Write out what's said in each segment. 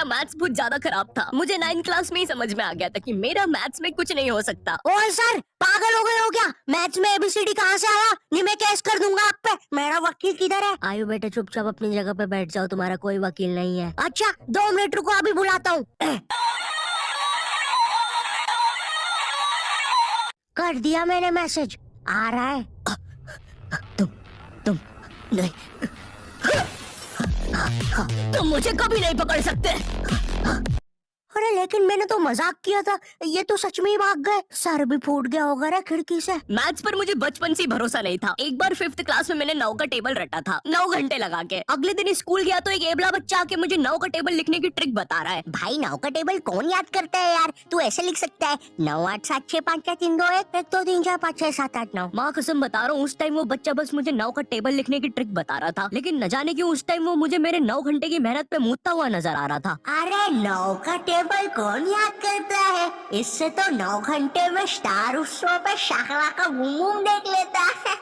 Maths बहुत ज्यादा खराब था। मुझे 9th क्लास में ही समझ में आ गया था कि मेरा मैथ्स में कुछ नहीं हो सकता। ओए सर, पागल हो गए हो क्या? मैथ्स में एबीसीडी कहाँ से आया? नहीं, मैं केस कर दूंगा आप पे। मेरा वकील किधर है? आयु बेटे, चुपचाप अपनी जगह पे बैठ जाओ, तुम्हारा कोई वकील नहीं है। अच्छा 2 मिनट रुको, अभी बुलाता हूँ। कर दिया मैंने मैसेज, आ रहा है। तुम नहीं, तुम मुझे कभी नहीं पकड़ सकते। अरे लेकिन मैंने तो मजाक किया था, ये तो सच में ही भाग गए। सर भी फूट गया होगा रे खिड़की से। मैथ्स पर मुझे बचपन से ही भरोसा नहीं था। एक बार 5th क्लास में मैंने 9 का टेबल रटा था, 9 घंटे लगा के। अगले दिन स्कूल गया तो एक एबला बच्चा आके मुझे 9 का टेबल लिखने की ट्रिक बता रहा है। भाई 9 का टेबल कौन याद करता है यार? तू ऐसे लिख सकता है 9 8 7 6 5 4 3 2 1 1 2 3 4 5 6 7 8 9। माँ कसम बता रहा हूँ, उस टाइम वो बच्चा बस मुझे 9 का टेबल लिखने की ट्रिक बता रहा था, लेकिन न जाने क्यों उस टाइम वो मुझे मेरे 9 घंटे की मेहनत पे मूदता हुआ नजर आ रहा था। अरे 9 का टेबल कौन याद करता है? इससे तो 9 घंटे में स्टार उत्सव पे शाकरा का बूम बूम देख लेता है।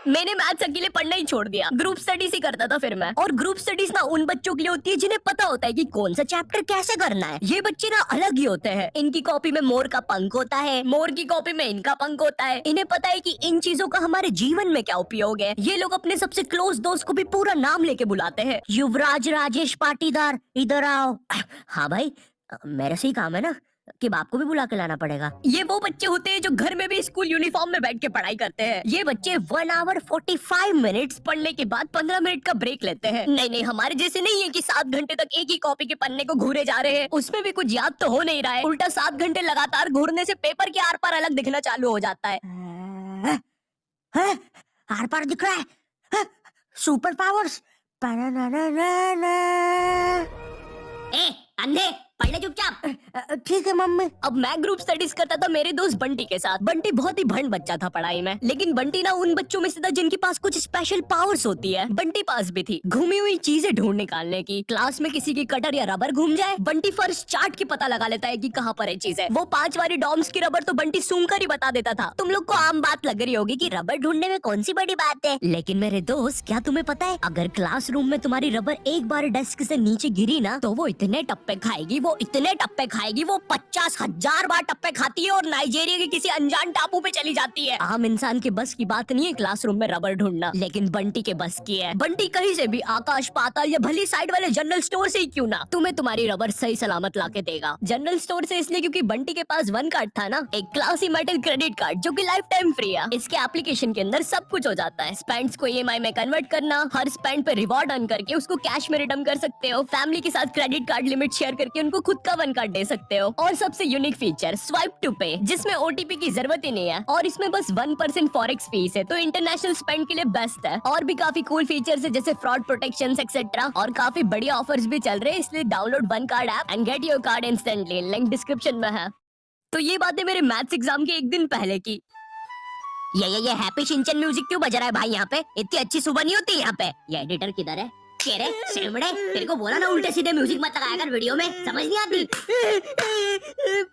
मैंने मैथ्स अकेले पढ़ना ही छोड़ दिया, ग्रुप स्टडीज ही करता था फिर मैं। और ग्रुप स्टडीज ना उन बच्चों के लिए होती है जिन्हें पता होता है कि कौन सा चैप्टर कैसे करना है। ये बच्चे ना अलग ही होते हैं। इनकी कॉपी में मोर का पंख होता है, मोर की कॉपी में इनका पंख होता है। इन्हें पता है कि इन चीजों का हमारे जीवन में क्या उपयोग है। ये लोग अपने सबसे क्लोज दोस्त को भी पूरा नाम लेके बुलाते हैं। युवराज राजेश पाटीदार, इधर आओ। हाँ भाई, मेरे से ही काम है ना कि बाप को भी बुला के लाना पड़ेगा। ये वो बच्चे होते हैं जो घर में भी स्कूल यूनिफॉर्म में बैठ के पढ़ाई करते हैं। ये बच्चे 1 hour 45 minutes पढ़ने के बाद 15 मिनट का ब्रेक लेते हैं। नहीं, हमारे जैसे नहीं है कि 7 घंटे तक एक ही कॉपी के पन्ने को घूरे जा रहे हैं। उसमें भी कुछ याद तो हो नहीं रहा है। उल्टा 7 घंटे लगातार घूरने से पेपर के आर पार अलग दिखना चालू हो जाता है। आर पार दिख रहा है। Super powers. ए अंधे, पढ़ ले चुपचाप। ठीक है मम्मी। अब मैं ग्रुप स्टडीज करता था मेरे दोस्त बंटी के साथ। बंटी बहुत ही भंड बच्चा था पढ़ाई में, लेकिन बंटी ना उन बच्चों में से था जिनके पास कुछ स्पेशल पावर्स होती है। बंटी पास भी थी घूमी हुई चीजें ढूंढ निकालने की। क्लास में किसी की कटर या रबर घूम जाए, बंटी फर्स्ट चार्ट की पता लगा लेता है कि कहाँ पर है चीजें। वो 5 वाली डॉम्स की रबर तो बंटी सूंघ कर ही बता देता था। तुम लोग को आम बात लग रही होगी कि रबर ढूंढने में कौन सी बड़ी बात है, लेकिन मेरे दोस्त क्या तुम्हें पता है, अगर क्लासरूम में तुम्हारी रबर एक बार डेस्क से नीचे गिरी ना तो वो इतने टप्पे खाएगी, वो इतने टप्पे खाएगी, वो 50,000 बार टप्पे खाती है और नाइजीरिया के किसी अनजान टापू पे चली जाती है। आम इंसान के बस की बात नहीं है क्लासरूम में रबर ढूंढना, लेकिन बंटी के बस की है। बंटी कहीं से भी आकाश पाताल या भली साइड वाले जनरल स्टोर से ही क्यों ना तुम्हें तुम्हारी रबर सही सलामत लाके देगा। जनरल स्टोर से इसलिए क्योंकि बंटी के पास 1 कार्ड था ना, एक क्लासी मेटल क्रेडिट कार्ड जो कि लाइफ टाइम फ्री है। इसके एप्लीकेशन के अंदर सब कुछ हो जाता है। स्पेंड्स को ईएमआई में कन्वर्ट करना, हर स्पेंड पे रिवॉर्ड अर्न करके उसको कैश में रिडीम कर सकते हो। फैमिली के साथ क्रेडिट कार्ड लिमिट शेयर करके उनको खुद का 1 कार्ड दे सकते हो। और सबसे यूनिक फीचर स्वाइप टू पे, जिसमें ओटीपी की जरूरत ही नहीं है और इसमें बस 1% फॉरेक्स फीस है, तो इंटरनेशनल स्पेंड के लिए बेस्ट है। और भी काफी कूल फीचर्स है जैसे फ्रॉड प्रोटेक्शन एक्सेट्रा, और काफी बढ़िया ऑफर्स भी चल रहे हैं। इसलिए download 1 card app and get your card instantly, link description में है। तो ये बातें मेरे मैथ्स एग्जाम के एक दिन पहले की। ये हैप्पी शिनचैन म्यूजिक क्यों बज रहा है भाई यहाँ पे? इतनी अच्छी सुबह नहीं होती यहाँ पे। ये एडिटर किधर है? तेरे सिमड़े, तेरे को बोला ना उल्टे सीधे म्यूजिक मत लगाया कर वीडियो में, समझ नहीं आती।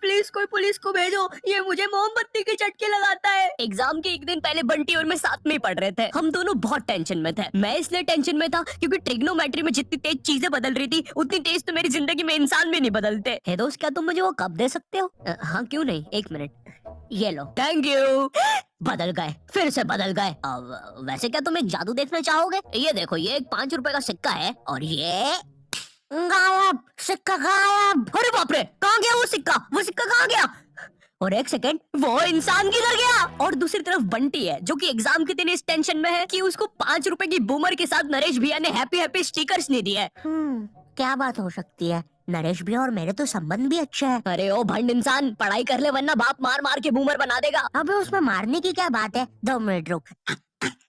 प्लीज कोई पुलिस को भेजो, ये मुझे मोमबत्ती के चटके लगाता है। एग्जाम के एक दिन पहले बंटी और मैं साथ में ही पढ़ रहे थे। हम दोनों बहुत टेंशन में थे। मैं इसलिए टेंशन में था क्योंकि ट्रिग्नोमेट्री में जितनी तेज चीजें बदल रही थी उतनी तेज तो मेरी जिंदगी में इंसान भी नहीं बदलते। हे दोस्त, क्या तुम मुझे वो कप दे सकते हो? हाँ क्यों नहीं, 1 मिनट। ये लो। Thank you. बदल गए, फिर से बदल गए। अब वैसे क्या तुम एक जादू देखना चाहोगे? ये देखो, ये एक 5 रुपए का सिक्का है और ये गायब, सिक्का गायब। अरे बाप रे, कहाँ गया वो सिक्का? वो सिक्का कहाँ गया? और एक सेकंड, वो इंसान किधर गया? और दूसरी तरफ बंटी है जो कि एग्जाम के दिन इस टेंशन में है कि उसको 5 रुपए की बूमर के साथ नरेश भैया ने हैप्पी हैप्पी स्टिकर्स नहीं दिए। क्या बात हो सकती है? नरेश भैया और मेरे तो संबंध भी अच्छे हैं। अरे ओ भंड इंसान, पढ़ाई कर ले वरना बाप मार मार के बूमर बना देगा। अबे उसमें मारने की क्या बात है? 2 मिनट रुक।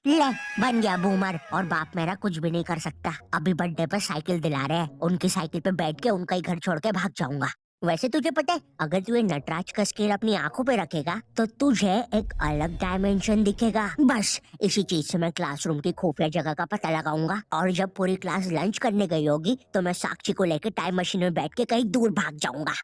ले, बन गया बूमर और बाप मेरा कुछ भी नहीं कर सकता। अभी बर्थडे पे साइकिल दिला रहे हैं, उनकी साइकिल पे बैठ के उनका ही घर छोड़ के भाग जाऊंगा। वैसे तुझे पता है, अगर तू ये नटराज का स्केल अपनी आंखों पे रखेगा तो तुझे एक अलग डायमेंशन दिखेगा। बस इसी चीज से मैं क्लासरूम की खुफिया जगह का पता लगाऊंगा और जब पूरी क्लास लंच करने गई होगी तो मैं साक्षी को लेकर टाइम मशीन में बैठ के कहीं दूर भाग जाऊंगा।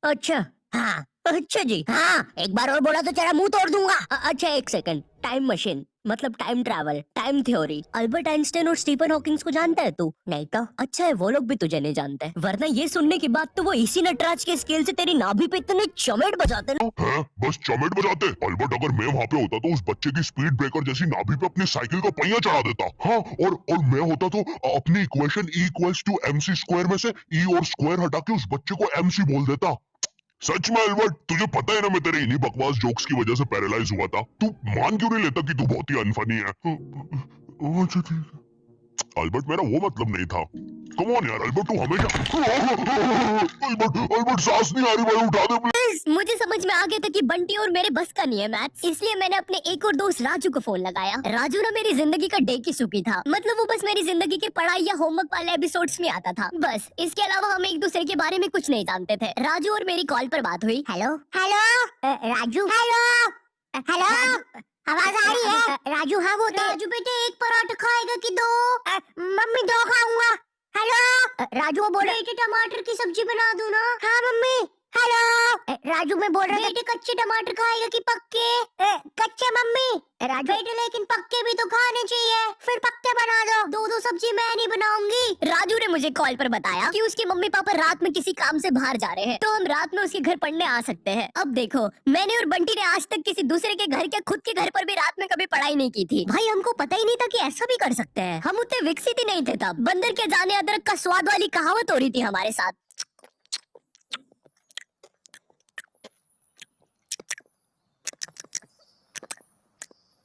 अच्छा हाँ अच्छा जी, हाँ, एक बार और बोला तो तेरा मुंह तोड़ दूंगा। अच्छा 1 सेकंड, टाइम मशीन मतलब time travel, time theory. Albert Einstein और स्टीफन हॉकिंस को जानता है तू? नहीं तो। अच्छा है वो लोग भी तुझे नहीं जानते, वरना ये सुनने के बाद तो वो इसी नटराज के स्केल से तेरी नाभि पे इतने चमेट बजाते ना। हैं? बस चमेट बजाते। अल्बर्ट अगर मैं वहाँ पे होता तो उस बच्चे की स्पीड ब्रेकर जैसी नाभि पे अपनी साइकिल का पहिया चढ़ा देता। हाँ, और मैं होता तो अपनी equation E equals to MC square में से E और स्क्वायर हटा के उस बच्चे को MC बोल देता। सच में अल्बर्ट, तुझे पता है ना मैं तेरे इन्हीं बकवास जोक्स की वजह से पैरालाइज हुआ था। तू मान क्यों नहीं लेता कि तू बहुत ही अनफनी है? अच्छा ठीक है। अल्बर्ट मेरा वो मतलब नहीं था। कम ऑन यार अल्बर्ट, तू हमेशा अल्बर्ट सांस नहीं आ रही भाई, उठा दे प्लीज। मुझे समझ में आ गया था कि बंटी और मेरे बस का नहीं है मैथ्स, इसलिए मैंने अपने एक और दोस्त राजू को फोन लगाया। राजू ना मेरी जिंदगी का डे की सुखी था, मतलब वो बस मेरी जिंदगी के पढ़ाई या होमवर्क वाले एपिसोड्स में आता था बस। इसके अलावा हम एक दूसरे के बारे में कुछ नहीं जानते थे। राजू और मेरी कॉल पर बात हुई। Hello hello Raju, hello hello, आवाज आ रही है? राजू, हाँ वो राजू बेटे, एक पराठा खाएगा कि दो? मम्मी दो खाऊंगा। हेलो राजू, वो बोल रहे टमाटर की सब्जी बना दूं ना? हाँ मम्मी। हेलो राजू, मैं बोल रहा था कच्चे टमाटर खाएगा कि पक्के? कच्चे मम्मी। राजू बेटे लेकिन पक्के भी तो खाने चाहिए, फिर पक्के बना दो। दो दो सब्जी मैं नहीं बनाऊंगी। राजू ने मुझे कॉल पर बताया कि उसके मम्मी पापा रात में किसी काम से बाहर जा रहे हैं, तो हम रात में उसके घर पढ़ने आ सकते हैं। अब देखो, मैंने और बंटी ने आज तक किसी दूसरे के घर, के खुद के घर पर भी रात में कभी पढ़ाई नहीं की थी। भाई हमको पता ही नहीं था कि ऐसा भी कर सकते हैं। हम उतने विकसित ही नहीं थे तब। बंदर के जाने अदरक का स्वाद वाली कहावत हो रही थी हमारे साथ।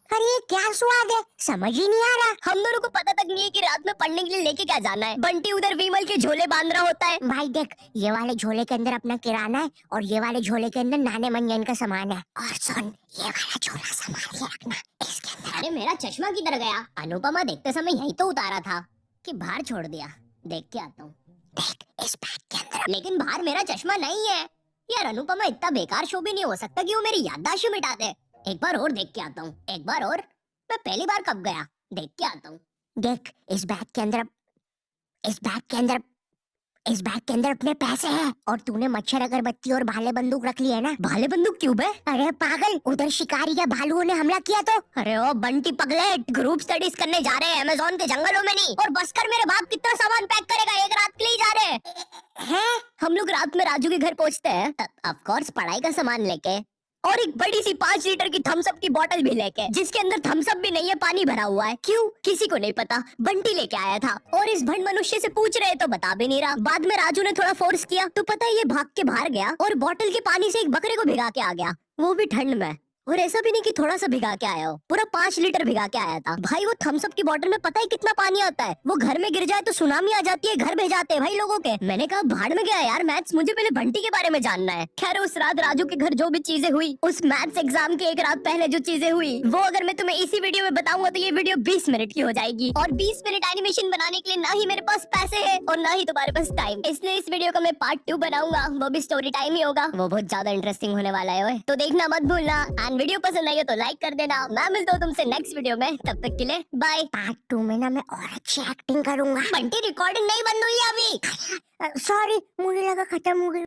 अरे ये क्या स्वाद है, समझ ही नहीं आ रहा। हम दोनों को पता तक नहीं है कि रात में पढ़ने के लिए लेके क्या जाना है। बंटी उधर विमल के झोले बांध रहा होता है। भाई देख, ये वाले झोले के अंदर अपना किराना है और ये वाले झोले के अंदर नाने मंजन का सामान है। और सुन, ये वाला झोला संभाल के रखना, इसके अंदर। अरे मेरा चश्मा किधर गया? अनुपमा देखते समय यही तो उतारा था कि बाहर छोड़ दिया। देख के आता हूँ। देख इस बैग के अंदर। लेकिन बाहर मेरा चश्मा नहीं है यार। अनुपमा इतना बेकार शो भी नहीं हो सकता कि वो मेरी याददाश्त मिटा दे। एक बार और देख के आता हूँ, एक बार और। मैं पहली बार कब गया? देख के आता हूँ। देख इस बैग के अंदर, इस बैग के अंदर, इस बैग के अंदर अपने पैसे हैं। और तूने मच्छर अगरबत्ती और भाले बंदूक रख ली है ना? भाले बंदूक क्यों बे? अरे पागल, उधर शिकारी या भालुओं ने हमला किया तो? अरे ओ बंटी पगलेट, ग्रुप स्टडीज करने जा रहे हैं अमेज़न के जंगलों में नहीं। और बस कर, मेरे बाप कितना सामान पैक करेगा? एक रात के लिए जा रहे हैं। हम लोग रात में राजू के घर पहुंचते हैं, ऑफ कोर्स पढ़ाई का सामान लेके, और एक बड़ी सी 5 लीटर की थम्स अप की बोतल भी लेके, जिसके अंदर थम्स अप भी नहीं है, पानी भरा हुआ है। क्यों? किसी को नहीं पता। बंटी लेके आया था और इस भंड मनुष्य से पूछ रहे तो बता भी नहीं रहा। बाद में राजू ने थोड़ा फोर्स किया तो पता है ये भाग के बाहर गया और बोतल के पानी से एक बकरे को भिगा के आ गया, वो भी ठंड में। और ऐसा भी नहीं कि थोड़ा सा भिगा के आया हो, पूरा 5 लीटर भिगा के आया था। भाई वो थम्स अप की बोतल में पता है कितना पानी आता है? वो घर में गिर जाए तो सुनामी आ जाती है, घर भेजाते हैं भाई लोगों के। मैंने कहा भाड़ में गया यार मैथ्स, मुझे पहले बंटी के बारे में जानना है। खैर उस रात राजू के घर जो भी चीजें हुई, उस मैथ्स एग्जाम के एक रात पहले जो चीजें हुई, वो अगर मैं तुम्हें इसी वीडियो में बताऊंगा तो ये वीडियो 20 मिनट की हो जाएगी। और 20 मिनट एनिमेशन बनाने के लिए ना ही मेरे पास पैसे है और ना ही तुम्हारे पास टाइम, इसलिए इस वीडियो का मैं पार्ट 2 बनाऊंगा, वो भी स्टोरी टाइम ही होगा। वो बहुत ज्यादा इंटरेस्टिंग होने वाला है ओए। तो देखना मत भूलना। एंड वीडियो पसंद आई हो तो लाइक कर देना। मैं मिलता हूँ तुमसे नेक्स्ट वीडियो में, तब तक के लिए बाय। पार्ट 2 में ना मैं और अच्छी एक्टिंग करूंगा। बंटी रिकॉर्डिंग नहीं बंद हुई है अभी। सॉरी, मुझे लगा खत्म हो गई।